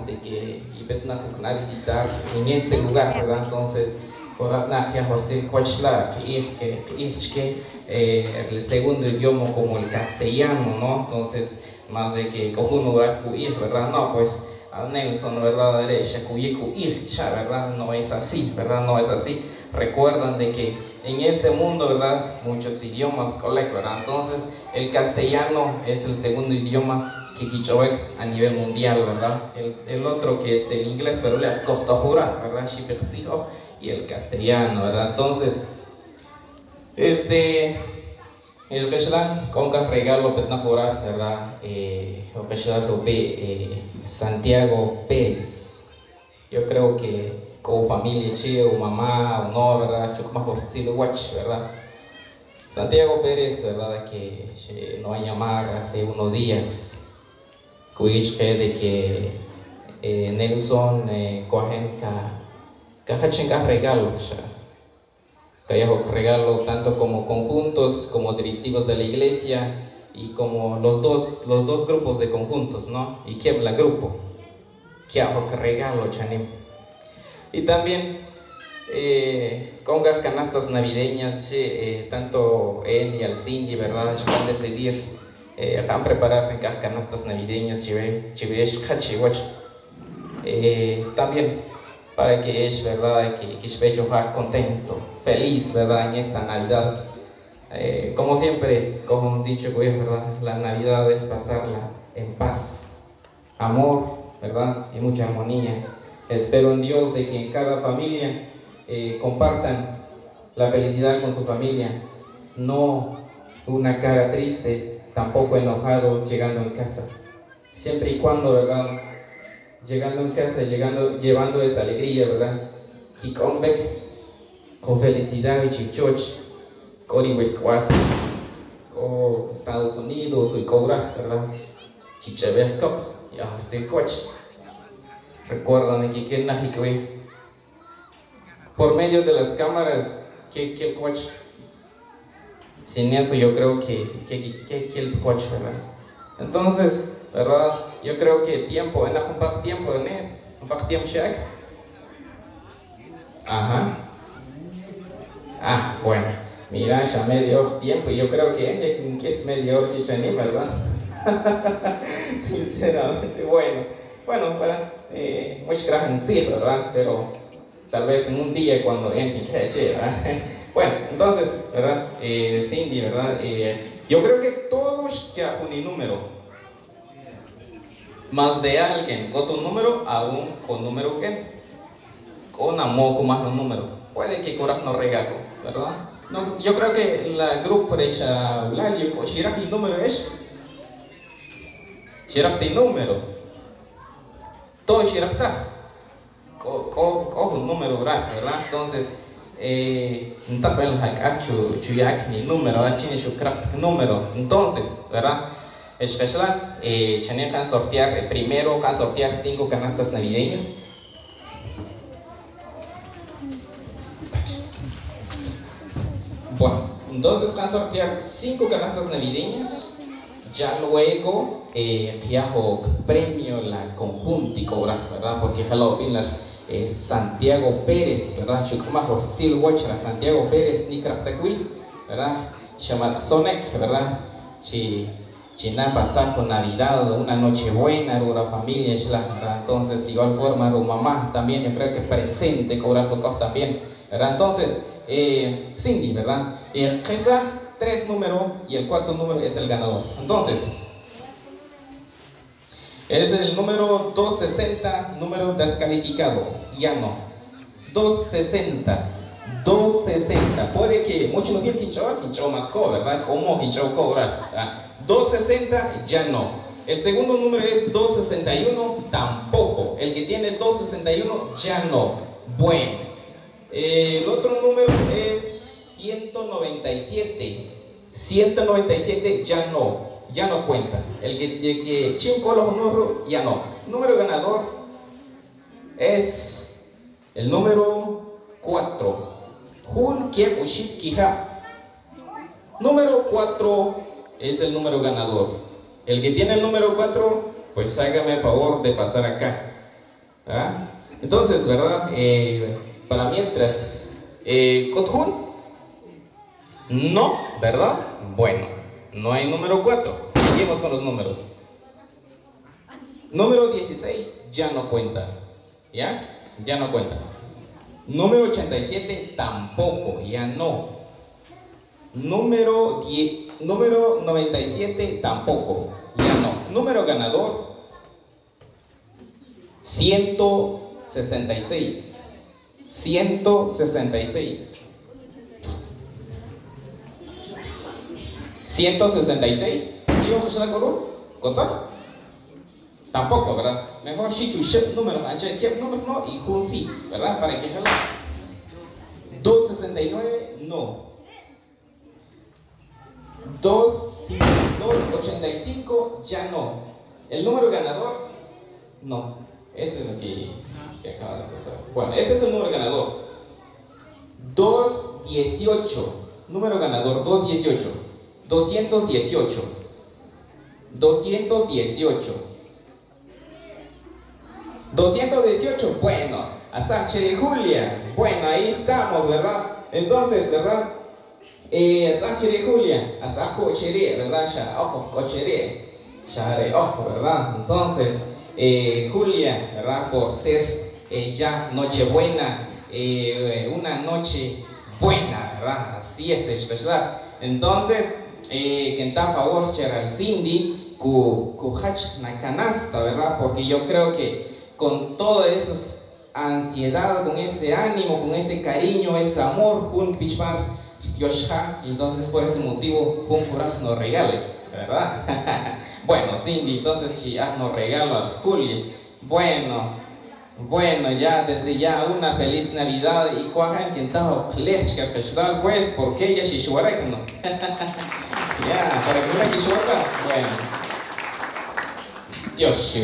de que iban a visitar en este lugar, ¿verdad? Entonces, por el segundo idioma como el castellano, ¿no? Entonces, más de que ¿verdad? No, pues a Nelson, ¿verdad? ¿Verdad? No es así, ¿verdad? No es así. Recuerdan de que en este mundo, ¿verdad? Muchos idiomas, ¿verdad? Entonces, el castellano es el segundo idioma que a nivel mundial, ¿verdad? El otro que es el inglés, pero le ¿verdad? Y el castellano, ¿verdad? Entonces, es que con que regalo ¿verdad? Santiago Pérez. Yo creo que como familia o mamá o no, ¿verdad? ¿Verdad? Santiago Pérez, ¿verdad? Que no a llamar hace unos días de que Nelson cogen regalo, regalo tanto como conjuntos, como directivos de la iglesia y como los dos grupos de conjuntos, ¿no? Y que la grupo, que regalo, chanim. Y también con las canastas navideñas, tanto él y al Cindy, ¿verdad? Van a decidir, van a preparar las canastas navideñas, también para que es, ¿verdad? Que esté contento, feliz, ¿verdad? En esta Navidad. Como siempre, como un dicho, ¿verdad? La Navidad es pasarla en paz, amor, ¿verdad? Y mucha armonía. Espero en Dios de que en cada familia compartan la felicidad con su familia, no una cara triste, tampoco enojado llegando en casa. Siempre y cuando, ¿verdad? Llegando en casa, llevando esa alegría, ¿verdad? Y con felicidad y chichoch, con Estados Unidos y cobras, ¿verdad? Chichabercop, y a este coche. Recuerdan que por medio de las cámaras, que coche. Sin eso yo creo que el coche, ¿verdad? Entonces, ¿verdad? Yo creo que tiempo, en la tiempo, un tiempo check. Ajá. Ah, bueno. Mira, ya medio tiempo. Yo creo que es medio hora que ya ni, ¿verdad? Sinceramente, bueno, ¿verdad? Muchas gracias, ¿verdad? Pero tal vez en un día cuando ¿verdad? Bueno, entonces, ¿verdad? Cindy, ¿verdad? Yo creo que todos ya un número. Más de alguien con tu número, aún con número que con amor con más un número. Puede que coras no regalo, ¿verdad? No, yo creo que la grupo de Chablalio con Shiraki número es Shiraki número. Todo Shiraki con un número, ¿verdad? Entonces, no tapel chuyak ni número, tiene su número. Entonces, ¿verdad? Especial, can sortear primero, can sortear 5 canastas navideñas. Bueno, entonces can sortear 5 canastas navideñas. Ya luego, viajo premio la conjuntico, ¿verdad? Porque hello, Santiago Pérez, ¿verdad? Chucumajo, Silhuacha, Santiago Pérez, Nicraptagui, ¿verdad? Chamatzonek, ¿verdad? China pasar con Navidad, una noche buena, una familia, ¿verdad? Entonces, de igual forma, tu mamá también, yo creo que presente, cobrando cosas también, ¿verdad? Entonces, Cindy, ¿verdad? Esa 3 números y el 4 número es el ganador. Entonces, eres el número 260, número descalificado, ya no. 260. Puede que muchos no quieren quinchao más cobra, ¿verdad? ¿Cómo quinchao cobra? 260 ya no. El segundo número es 261, tampoco. El que tiene el 261 ya no. Bueno, el otro número es 197. 197 ya no cuenta. El que chinco los números ya no. Número ganador es el número 4. Número 4 es el número ganador. El que tiene el número 4, pues hágame el favor de pasar acá. ¿verdad? Entonces, ¿verdad? Para mientras, Kothun, no, ¿verdad? Bueno, no hay número 4. Seguimos con los números. Número 16 ya no cuenta, ¿ya? Ya no cuenta. Número 87 tampoco, ya no. Número 97 tampoco, ya no. Número ganador 166. 166. 166. ¿Quién va a contar? Tampoco, ¿verdad? Mejor si tu número, número no y Jun sí, ¿verdad? Para que 269 no. 285 ya no. El número ganador no. Ese es lo que acaba de pasar. Bueno, este es el número ganador. 218. Número ganador 218. 218. 218. 218, bueno, Azacheri Julia, bueno, ahí estamos, ¿verdad? Entonces, ¿verdad? Azacheri Julia, Azacocheri, ¿verdad? Ojo, cocheri, Share, ojo, ¿verdad? Entonces, Julia, ¿verdad? Por ser ya Nochebuena, una noche buena, ¿verdad? Así es, ¿verdad? Entonces, que está a favor, Cheral Cindy, Kuhach na canasta, ¿verdad? Porque yo creo que con toda esa ansiedad, con ese ánimo, con ese cariño, ese amor, entonces por ese motivo, nos regales, ¿verdad? Bueno, Cindy, entonces ya nos regalo a Julia. Bueno, ya desde ya una feliz Navidad y cuajan que estaba pues, porque ella se no. Ya, para que no me bueno. Dios,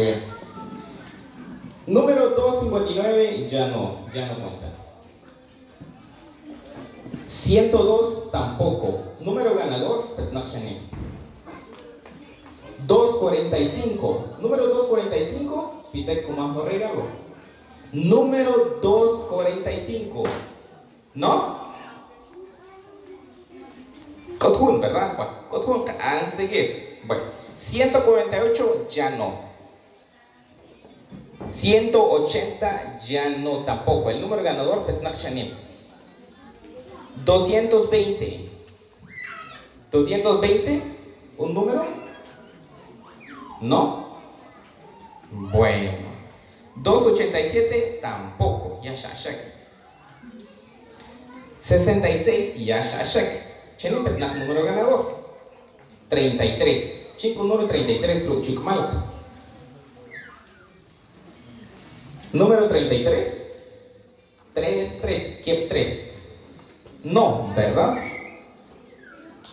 número 259 ya no cuenta. 102 tampoco. Número ganador, 245. Número 245, Peter Kumamo regalo. Número 245. ¿No? Kothun, ¿verdad? Bueno, Kothun, a seguir. Bueno, 148 ya no. 180 ya no tampoco. El número ganador, 220. 220, ¿un número? ¿No? Bueno. 287 tampoco. Ya shashak. 66 ya shashak. Chino petnak número ganador. 33. Chico número 33 lo chikmal. Número 33. 3. ¿Quién 3? No, ¿verdad?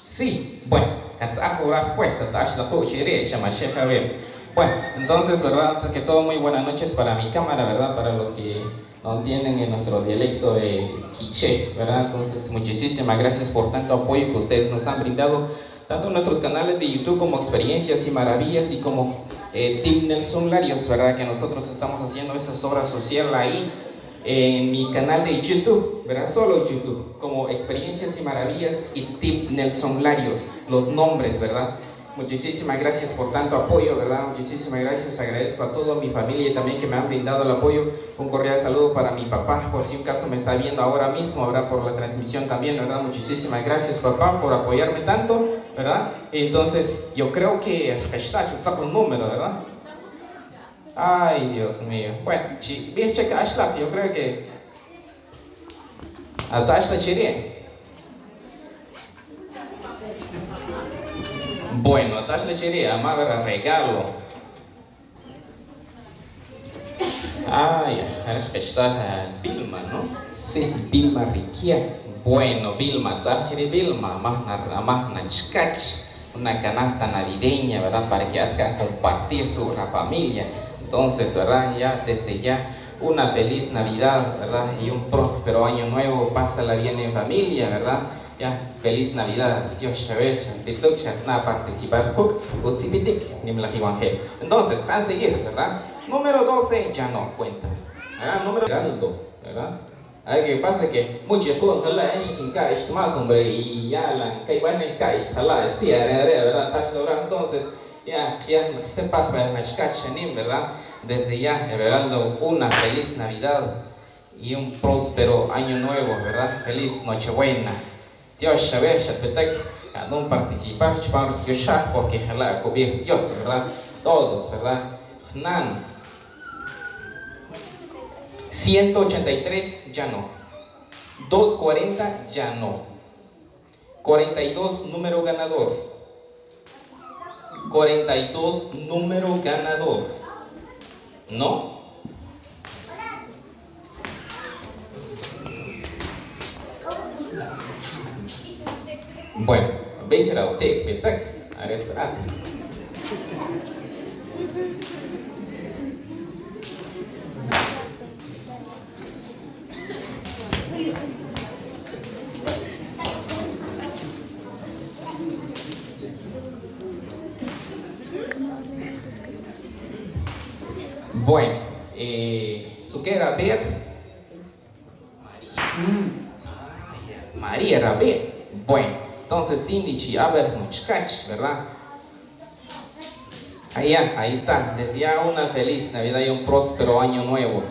Sí. Bueno, bueno, entonces, ¿verdad? Que todo muy buenas noches para mi cámara, ¿verdad? Para los que no entienden en nuestro dialecto de quiché, ¿verdad? Entonces, muchísimas gracias por tanto apoyo que ustedes nos han brindado, tanto en nuestros canales de YouTube como Experiencias y Maravillas y como Team Nelson Larios, ¿verdad? Que nosotros estamos haciendo esas obras sociales ahí en mi canal de YouTube, ¿verdad? Solo YouTube, como Experiencias y Maravillas y Team Nelson Larios, los nombres, ¿verdad? Muchísimas gracias por tanto apoyo, ¿verdad? Muchísimas gracias, agradezco a toda mi familia también que me han brindado el apoyo. Un cordial saludo para mi papá, por si un caso me está viendo ahora mismo, ¿verdad? Por la transmisión también, ¿verdad? Muchísimas gracias, papá, por apoyarme tanto, ¿verdad? Entonces, yo creo que está un número, ¿verdad? Ay, Dios mío. Bueno, si ves checa Ashlaf, yo creo que Atashla Chiré. Bueno, Atashla Chiré, amaba regalo. Ay, eres que está Vilma, ¿no? Sí, Vilma Riquia. Bueno, Vilma, Zachiri Vilma, Mahna Chkach, una canasta navideña, ¿verdad? Para que hagan compartir con la familia. Entonces, ¿verdad? Ya desde ya una feliz Navidad, ¿verdad? Y un próspero año nuevo, pásala bien en familia, ¿verdad? ya, feliz Navidad, Dios te bendiga, si tú quieres participar, entonces, a seguir, ¿verdad? Número 12 ya no cuenta, ¿verdad? Número Heraldo, ¿verdad? Hay que pasa que muchos con la es más hombre y ya la que van en cash la sí ¿verdad? Entonces ya se pasa para la ¿verdad? Desde ya, Heraldo, una feliz Navidad y un próspero año nuevo, ¿verdad? Feliz Nochebuena. Dios te bendiga, no participar, porque la cubrir Dios, ¿verdad? Todos, ¿verdad? Nan 183 ya no. 240 ya no. 42 número ganador. 42 número ganador. ¿No? Bueno, veis la usted, ¿verdad? Bueno, Suquera ver María Rabé. Bueno, entonces Cindy a ver muchachos, ¿verdad? Ahí está, desde ya una feliz Navidad y un próspero año nuevo.